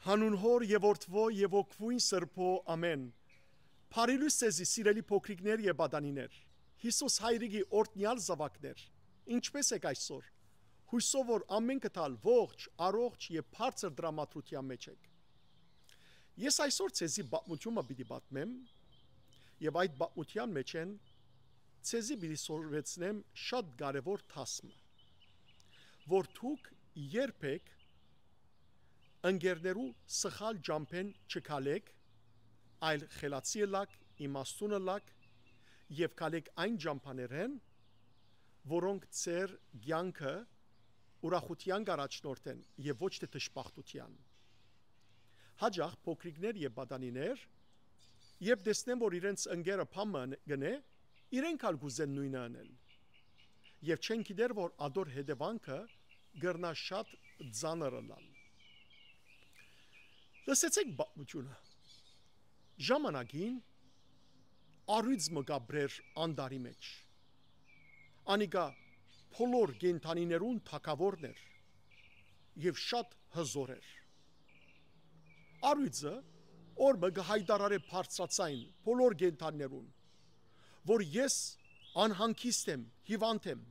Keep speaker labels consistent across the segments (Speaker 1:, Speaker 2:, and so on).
Speaker 1: Հանուն հոր եւ որդվո եւ օգվույն սրբո ամեն։ Փարիլույս ցեզի սիրելի փոքրիկներ եւ բադանիներ։ Հիսուս հայրիկի օրտնյալ զավակներ։ Ինչպես եք այսօր։ Հույսով որ ամեն կտալ ողջ, առողջ եւ բարձր դրամատրության մեջ եք։ Ես այսօր ցեզի բացմությունը պիտի պատմեմ եւ այդ բացմության մեջ են ցեզի պիտի սորվեցնեմ շատ կարեւոր թասմը, որ դուք երբեք ընկերներու սխալ ջամփեն չքալեք, այլ խելացի լակ, իմաստուն լակ եւ կալեք այն ջամփաներեն, որոնք ծեր ցանկը ուրախության առաջնորդեն եւ ոչ թե դժբախտության։ Հաջող փոքրիկներ եւ բադանիներ, երբ տեսնեն, որ իրենց ընկերը փամը գնե, իրենք ալ գուզեն նույնը անել։ Եվ չեն գիտեր, որ ադոր հետևանքը գրնա շատ ծանր լալ։ Լսեցեք բացմությունը։ Ժամանակին առյուծ մգաբրեր անդարի մեջ։ Անիկա փոլոր գենթանիներուն թակավորն էր եւ շատ հզոր էր։ Առյուծը օրը գահայդարարե բարձրացային փոլոր գենթանիներուն, որ ես անհանգիստ եմ, հիվանդ եմ։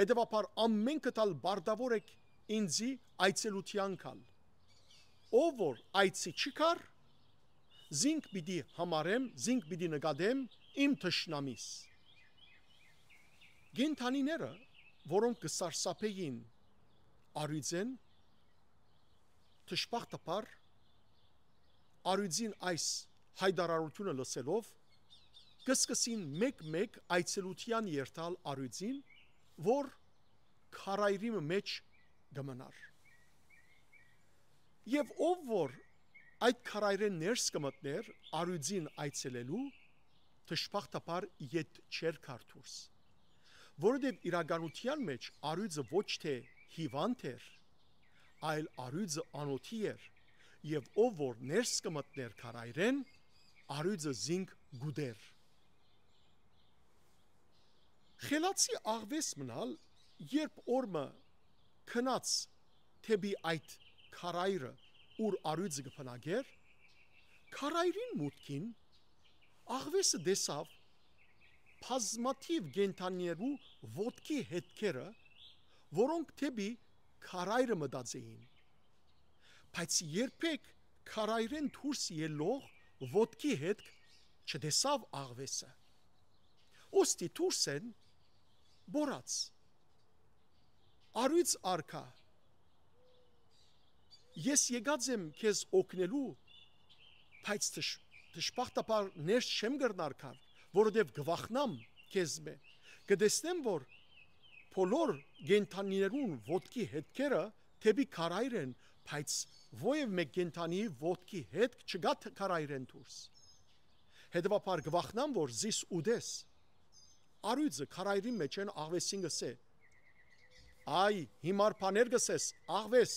Speaker 1: Հետևաբար ամեն կտալ բարդավոր եք ինձի այցելության կալ։ Ով որ այցի չկար, զինք պիտի համարեմ, զինք պիտի նկատեմ իմ թշնամիս։ Գենթանիները, որոնք կսարսափեին առյուծեն, դժբախտաբար առյուծին այս հայդարարությունը լսելով կսկսին մեկ-մեկ այցելության երթալ առյուծին, որ քարայրի մեջ գմնար։ Եվ ով որ այդ քարայրեն ներս կմտներ առյուծին այցելելու, դժբախտաբար ետ չեր քարտուրս, որովհետև իրականության մեջ առյուծը ոչ թե հիվանդ էր, այլ առյուծը անոթի էր, եւ ով որ ներս կմտներ քարայրեն, առյուծը զինք գուդեր։ Խելացի աղվես մնալ, երբ օրը քնած թեպի այդ քարայրը, ուր առյուծը կփնագեր, քարայրին մուտքին աղվեսը դեսավ բազմաթիվ գենթանիներու ոտքի հետքերը, որոնք թեպի քարայրը մտածեին։ Բայց երբեք քարայրեն դուրս ելող ոտքի հետք չդեսավ աղվեսը։ Ոստի դուրս են բորած առյուծ արքա։ Ես եկած եմ քեզ օգնելու, բայց դժբախտաբար ներս չեմ գտնար քար, որովհետև գվախնամ քեզ մե։ Կտեսնեմ, որ բոլոր գենթանիներուն ոտքի հետքերը թեպի քարայր են, բայց ովև մեկ գենթանի ոտքի հետք չկա քարայրեն դուրս։ Հետևաբար գվախնամ, որ զիս ուդես։ Առյուծը քարայրի մեջ են աղվեսին գսե։ Այ հիմար բաներ գսես, աղվես,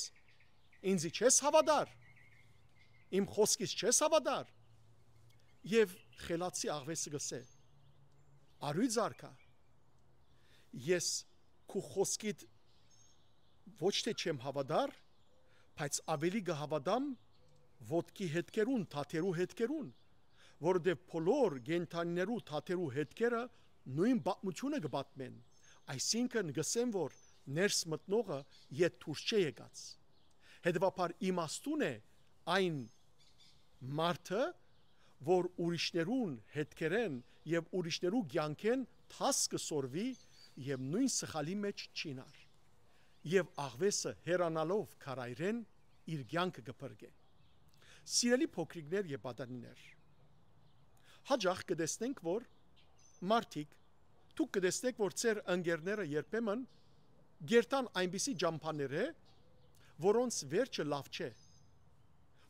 Speaker 1: ինձի չես հավատար, իմ խոսքից չես հավատար։ Եվ խելացի աղվեսը գսե, առյուծ արքա, ես քու խոսքիդ ոչ թե չեմ հավատար, բայց ավելի կհավատամ ոտքի հետքերուն, թաթերու հետքերուն, որովհետև բոլոր գենթանիներու թաթերու հետքերը նույն պատմությունը կպատմեն, այսինքն գսեմ, որ ներս մտնողը ետ դուրս չէ եկած։ Հետևաբար իմաստուն է այն մարդը, որ ուրիշներուն հետքերեն եւ ուրիշներու կյանքեն թաս կսորվի եւ նույն սխալի մեջ չինար։ Եվ աղվեսը հերանալով քարայրեն իր կյանքը կփրկե։ Սիրելի փոքրիկներ եւ բադանիներ, հաջող կտեսնենք, որ մարդիկ, դուք կտեսնեք, որ ձեր ընկերները երբեմն գերտան այնպիսի ջամփաներ է, որոնց վերջը լավ չէ։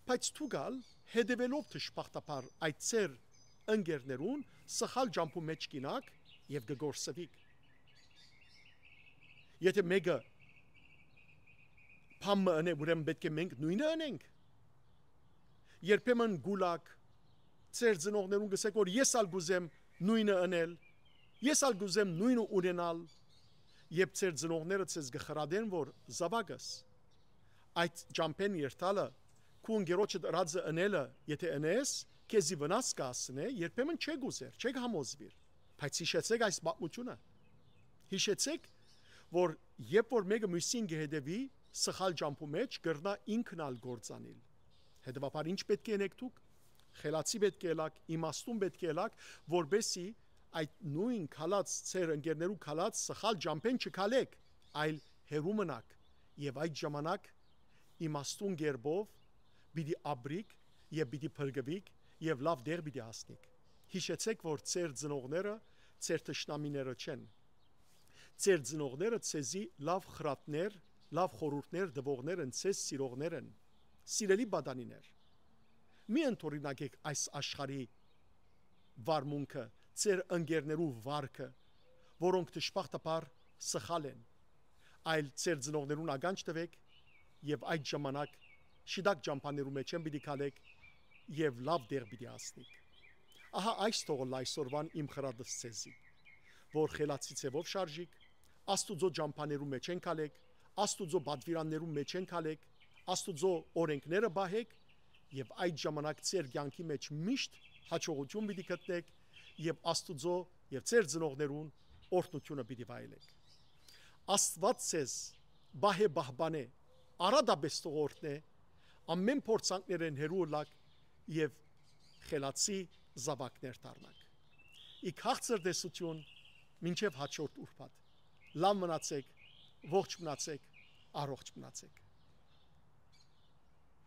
Speaker 1: Բայց դուքալ հետևելով դժբախտաբար այդ ձեր ընկերներուն սխալ ջամփու մեջ կինակ եւ կգործվիք։ Եթե մեկը փամը անե, ուրեմն պետք է մենք նույնը անենք։ Երբեմն գուլակ ձեր ծնողներուն գսեք, որ ես ալ գուզեմ նույնը անել, ես ալ գուզեմ նույնը ունենալ, եւ ձեր ծնողները ցեզ գխրադեն, որ զավակս այդ ջամփեն երթալը քուն գերոջը դրածը ընելը, եթե ընես, քեզի վնաս կասնե, երբեմն չեք ուզեր, չեք համոզվիր։ Բայց հիշեցեք այս պատմությունը։ Հիշեցեք, որ երբ որ մեկը մյուսին գհետևի, սխալ ջամփու մեջ կրնա ինքնալ գործանել։ Հետևաբար ինչ պետք է անեք դուք։ Խելացի պետք է ելաք, իմաստուն պետք է ելաք, որբեսի այդ նույն քալած ծեր ընկերներու քալած սխալ ջամփեն չքալեք, այլ հերու մնաք եւ այդ ժամանակ իմաստուն գերբով պիտի աբրիկ եւ պիտի փրկվիկ եւ լավ դեր պիտի հասնիկ։ Հիշեցեք, որ ծեր ծնողները ծեր տշնամիները չեն։ Ծեր ծնողները ցեզի լավ խրատներ, լավ խորհուրդներ դվողներ են, ցեզ սիրողներ են, սիրելի բադանիներ։ Մի ընթորինակեք այս աշխարհի վարմունքը, ծեր ընկերներու վարքը, որոնք դժբախտաբար սխալ են, այլ ծեր ծնողներուն ականջ տվեք եւ այդ ժամանակ շիդակ ջամփաներու մեջ են պիտի քալեք եւ լավ դեր պիտի հասնիկ։ Ահա այս թողոլ այսօրվան իմ խրատս ցեզի, որ խելացի ցևով շարժիկ, Աստուծո ջամփաներու մեջ են քալեք, Աստուծո բադվիրաններու մեջ են քալեք, Աստուծո օրենքները բահեք եւ այդ ժամանակ ծեր կյանքի մեջ միշտ հաջողություն պիտի գտնեք եւ Աստուծո եւ ծեր ծնողներուն օրհնությունը պիտի վայելեք։ Աստված ցեզ բահե բահբանե, արադաբես տողորտնե, ամեն փորձանքներեն հերու լակ եւ խելացի զավակներ դառնաք։ Ի քաղցր դեսություն մինչև հաջորդ ուրբաթ։ Լավ մնացեք, ողջ մնացեք, առողջ մնացեք։